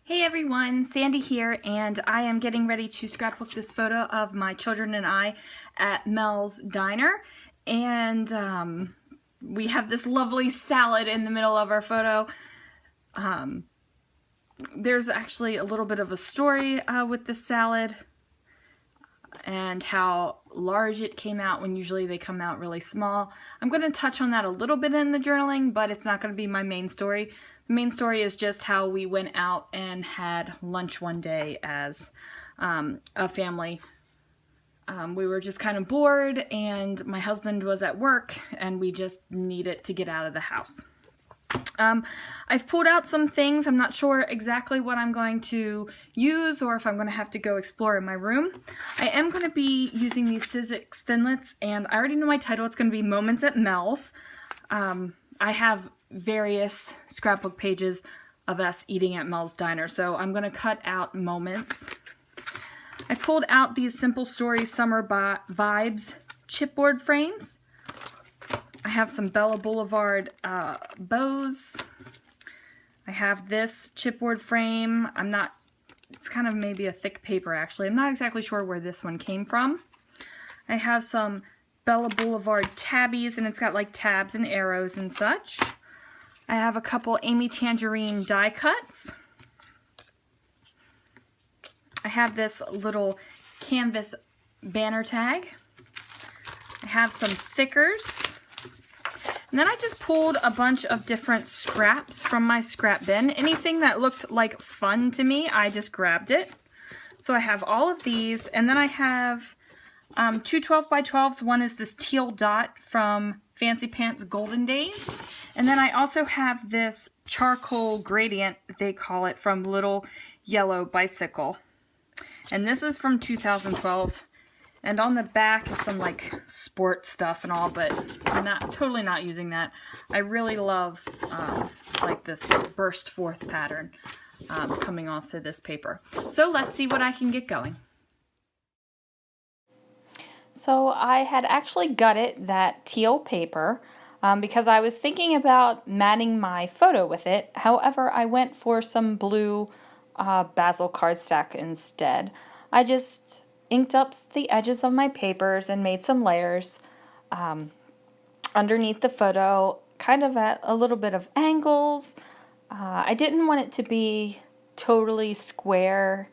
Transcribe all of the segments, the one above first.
Hey everyone, Sandy here, and I am getting ready to scrapbook this photo of my children and I at Mel's Diner. And we have this lovely salad in the middle of our photo. There's actually a little bit of a story with the salad and how large it came out when usually they come out really small. I'm going to touch on that a little bit in the journaling, but it's not going to be my main story. The main story is just how we went out and had lunch one day as a family. We were just kind of bored, and my husband was at work, and we just needed to get out of the house. I've pulled out some things. I'm not sure exactly what I'm going to use or if I'm going to have to go explore in my room. I am going to be using these Sizzix Thinlits, and I already know my title. It's going to be Moments at Mel's. I have various scrapbook pages of us eating at Mel's Diner, so I'm going to cut out moments. I pulled out these Simple Stories Summer Vibes chipboard frames. I have some Bella Boulevard bows. I have this chipboard frame. It's kind of maybe a thick paper actually. I'm not exactly sure where this one came from. I have some Bella Boulevard tabbies, and it's got like tabs and arrows and such. I have a couple Amy Tangerine die cuts. I have this little canvas banner tag. I have some thickers. And then I just pulled a bunch of different scraps from my scrap bin. Anything that looked like fun to me, I just grabbed it. So I have all of these, and then I have two 12x12s. One is this teal dot from Fancy Pants Golden Days. And then I also have this charcoal gradient, they call it, from Little Yellow Bicycle. And this is from 2012. And on the back is some like sports stuff and all, but I'm totally not using that. I really love like this burst forth pattern coming off of this paper. So let's see what I can get going. So I had actually gutted that teal paper because I was thinking about matting my photo with it. However, I went for some blue basil cardstock instead. I just inked up the edges of my papers and made some layers underneath the photo, kind of at a little bit of angles. I didn't want it to be totally square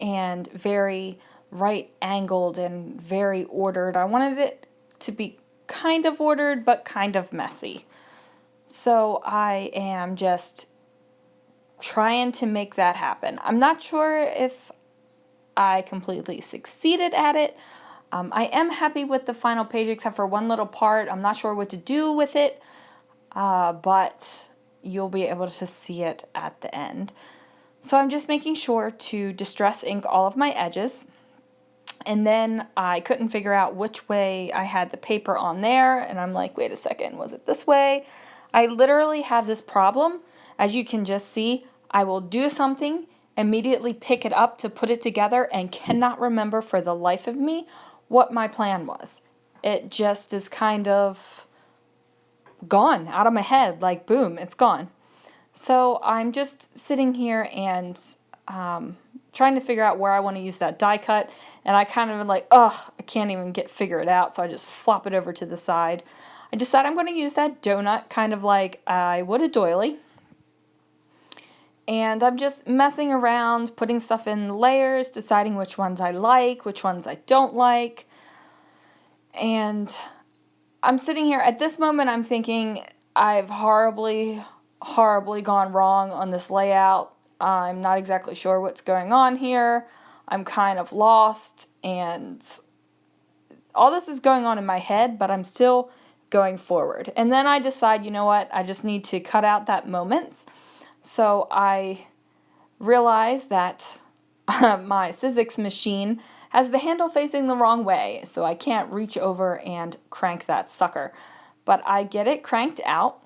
and very right angled and very ordered. I wanted it to be kind of ordered but kind of messy. So I am just trying to make that happen. I'm not sure if I completely succeeded at it. I am happy with the final page except for one little part. I'm not sure what to do with it, but you'll be able to see it at the end. So I'm just making sure to distress ink all of my edges. And then I couldn't figure out which way I had the paper on there, and I'm like, wait a second, was it this way? I literally have this problem. As you can just see, I will do something, immediately pick it up to put it together, and cannot remember for the life of me what my plan was. It just is kind of gone out of my head, like boom, it's gone. So I'm just sitting here and trying to figure out where I want to use that die cut, and I kind of like, I can't even figure it out, so I just flop it over to the side. I decide I'm going to use that donut kind of like I would a doily. And I'm just messing around, putting stuff in layers, deciding which ones I like, which ones I don't like. And I'm sitting here, at this moment I'm thinking I've horribly gone wrong on this layout. I'm not exactly sure what's going on here. I'm kind of lost, and all this is going on in my head, but I'm still going forward. And then I decide, you know what, I just need to cut out that moments. So I realize that my Sizzix machine has the handle facing the wrong way, so I can't reach over and crank that sucker. But I get it cranked out,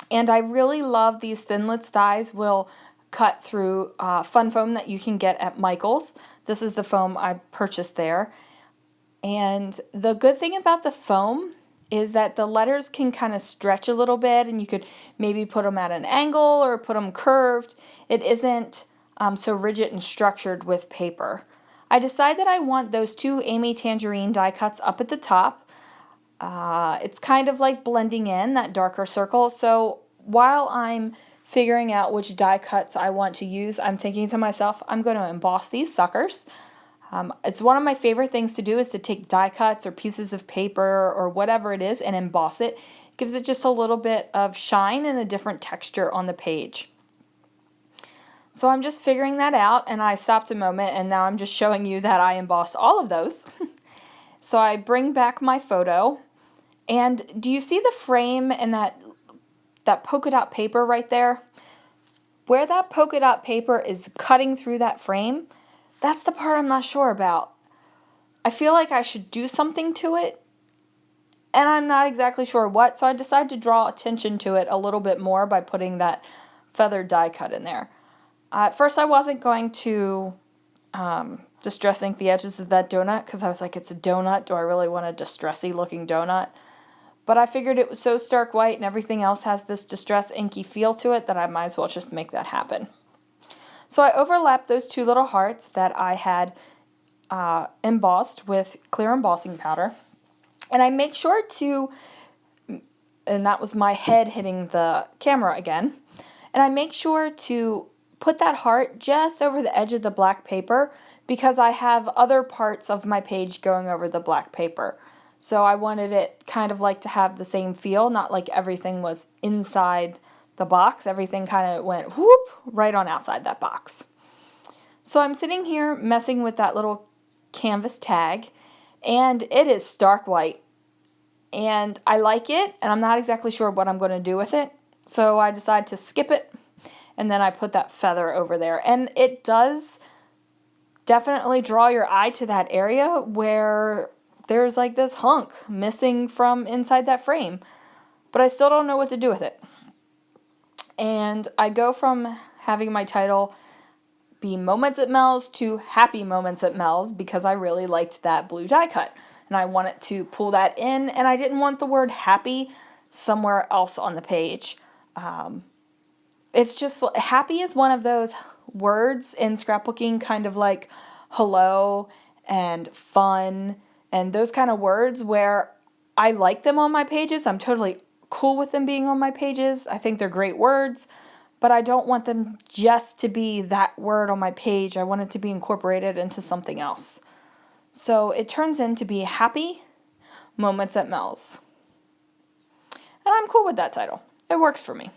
and I really love these Thinlits dies. Will cut through fun foam that you can get at Michael's. This is the foam I purchased there. And the good thing about the foam is that the letters can kind of stretch a little bit, and you could maybe put them at an angle or put them curved. It isn't so rigid and structured with paper. I decide that I want those two Amy Tangerine die cuts up at the top. It's kind of like blending in that darker circle. So while I'm figuring out which die cuts I want to use, I'm thinking to myself, I'm going to emboss these suckers. It's one of my favorite things to do is to take die cuts or pieces of paper or whatever it is and emboss it. It gives it just a little bit of shine and a different texture on the page. So I'm just figuring that out, and I stopped a moment, and now I'm just showing you that I embossed all of those. So I bring back my photo, and do you see the frame and that polka dot paper right there? Where that polka dot paper is cutting through that frame, that's the part I'm not sure about. I feel like I should do something to it, and I'm not exactly sure what, so I decided to draw attention to it a little bit more by putting that feathered die cut in there. At first I wasn't going to distress ink the edges of that donut because I was like, it's a donut. Do I really want a distressy looking donut? But I figured it was so stark white and everything else has this distress inky feel to it that I might as well just make that happen. So I overlapped those two little hearts that I had embossed with clear embossing powder. And I make sure to, and that was my head hitting the camera again, and I make sure to put that heart just over the edge of the black paper because I have other parts of my page going over the black paper. So I wanted it kind of like to have the same feel, not like everything was inside the box. Everything kind of went whoop right on outside that box. So I'm sitting here messing with that little canvas tag, and it is stark white. And I like it, and I'm not exactly sure what I'm going to do with it. So I decided to skip it, and then I put that feather over there. And it does definitely draw your eye to that area where there's like this hunk missing from inside that frame. But I still don't know what to do with it. And I go from having my title be Moments at Mel's to Happy Moments at Mel's because I really liked that blue die cut. And I wanted to pull that in, and I didn't want the word happy somewhere else on the page. It's just, happy is one of those words in scrapbooking, kind of like hello and fun and those kind of words where I like them on my pages. I'm totally cool with them being on my pages. I think they're great words, but I don't want them just to be that word on my page. I want it to be incorporated into something else. So it turns in to be Happy Moments at Mel's. And I'm cool with that title. It works for me.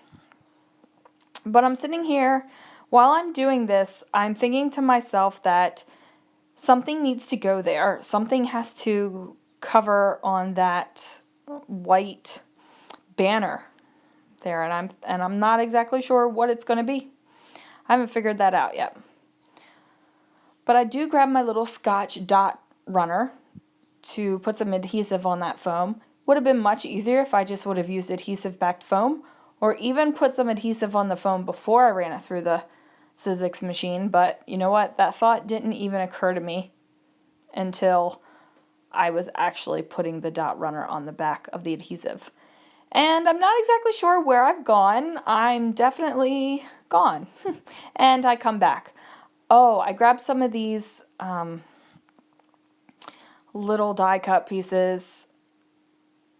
But I'm sitting here, while I'm doing this, I'm thinking to myself that something needs to go there. Something has to cover on that white banner there, and I'm not exactly sure what it's going to be. I haven't figured that out yet. But I do grab my little Scotch dot runner to put some adhesive on that foam. Would have been much easier if I just would have used adhesive backed foam, or even put some adhesive on the foam before I ran it through the Sizzix machine, but you know what? That thought didn't even occur to me until I was actually putting the dot runner on the back of the adhesive. And I'm not exactly sure where I've gone. I'm definitely gone. And I come back. Oh, I grabbed some of these little die cut pieces,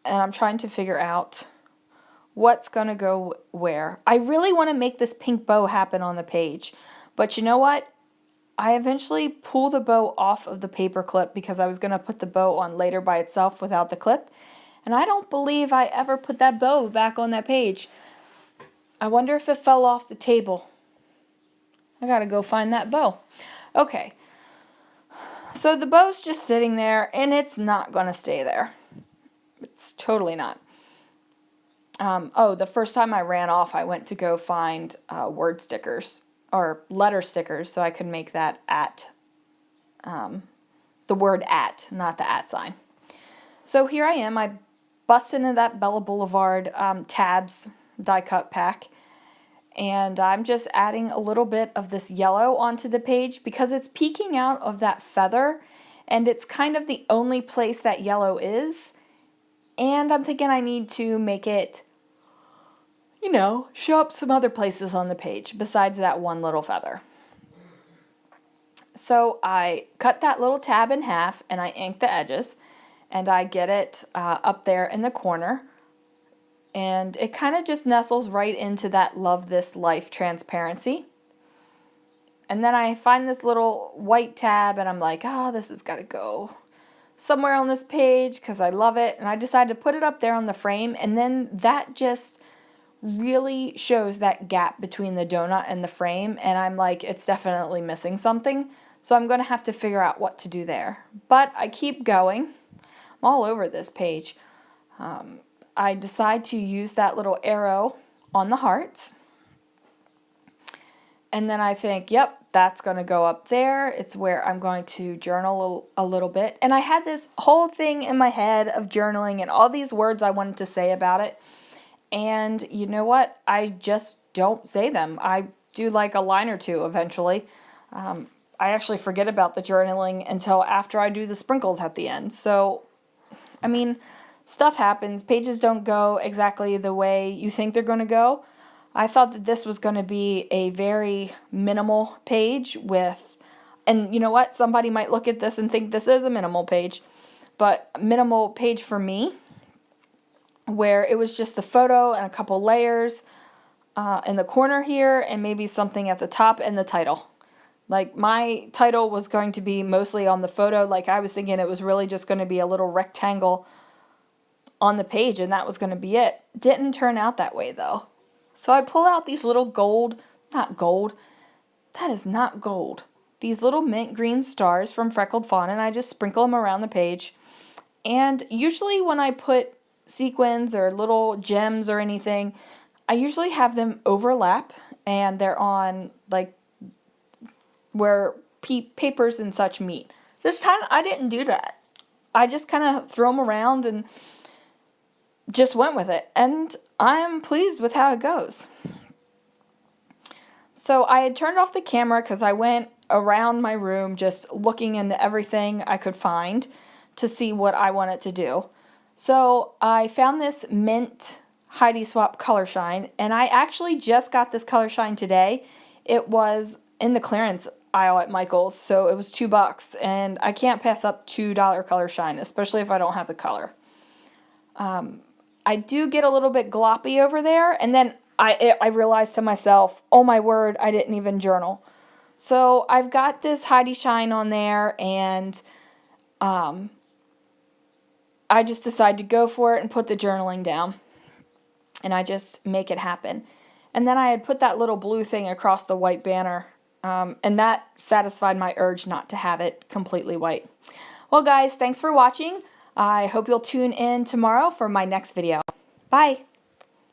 and I'm trying to figure out what's going to go where. I really want to make this pink bow happen on the page, but you know what? I eventually pull the bow off of the paper clip because I was going to put the bow on later by itself without the clip, and I don't believe I ever put that bow back on that page. I wonder if it fell off the table. I gotta go find that bow. Okay, so the bow's just sitting there, and it's not going to stay there. It's totally not. The first time I ran off, I went to go find word stickers or letter stickers so I could make that at, the word at, not the at sign. So here I am. I bust into that Bella Boulevard tabs die cut pack, and I'm just adding a little bit of this yellow onto the page because it's peeking out of that feather, and it's kind of the only place that yellow is. And I'm thinking I need to make it, you know, show up some other places on the page besides that one little feather. So I cut that little tab in half and I ink the edges, and I get it up there in the corner. And it kind of just nestles right into that Love This Life transparency. And then I find this little white tab and I'm like, oh, this has got to go somewhere on this page because I love it. And I decided to put it up there on the frame, and then that just really shows that gap between the donut and the frame, and I'm like, it's definitely missing something. So I'm going to have to figure out what to do there. But I keep going. I'm all over this page. I decide to use that little arrow on the hearts. And then I think, yep, that's going to go up there. It's where I'm going to journal a little bit. And I had this whole thing in my head of journaling and all these words I wanted to say about it. And you know what? I just don't say them. I do like a line or two eventually. I actually forget about the journaling until after I do the sprinkles at the end. So, I mean, stuff happens. Pages don't go exactly the way you think they're going to go. I thought that this was going to be a very minimal page with, and you know what? Somebody might look at this and think this is a minimal page, but minimal page for me, where it was just the photo and a couple layers in the corner here and maybe something at the top and the title. Like my title was going to be mostly on the photo. Like I was thinking it was really just going to be a little rectangle on the page and that was going to be it. Didn't turn out that way though. So I pull out these little not gold, that is not gold. These little mint green stars from Freckled Fawn, and I just sprinkle them around the page. And usually when I put sequins or little gems or anything, I usually have them overlap and they're on like where papers and such meet. This time I didn't do that. I just kind of threw them around and just went with it. And I'm pleased with how it goes. So I had turned off the camera because I went around my room just looking into everything I could find to see what I wanted to do. So I found this mint Heidi Swap Color Shine, and I actually just got this Color Shine today. It was in the clearance aisle at Michael's, so it was $2, and I can't pass up $2 Color Shine, especially if I don't have the color. I do get a little bit gloppy over there, and then I realized to myself, oh my word, I didn't even journal. So I've got this Heidi Shine on there, and I just decide to go for it and put the journaling down. And I just make it happen. And then I had put that little blue thing across the white banner. And that satisfied my urge not to have it completely white. Well, guys, thanks for watching. I hope you'll tune in tomorrow for my next video. Bye.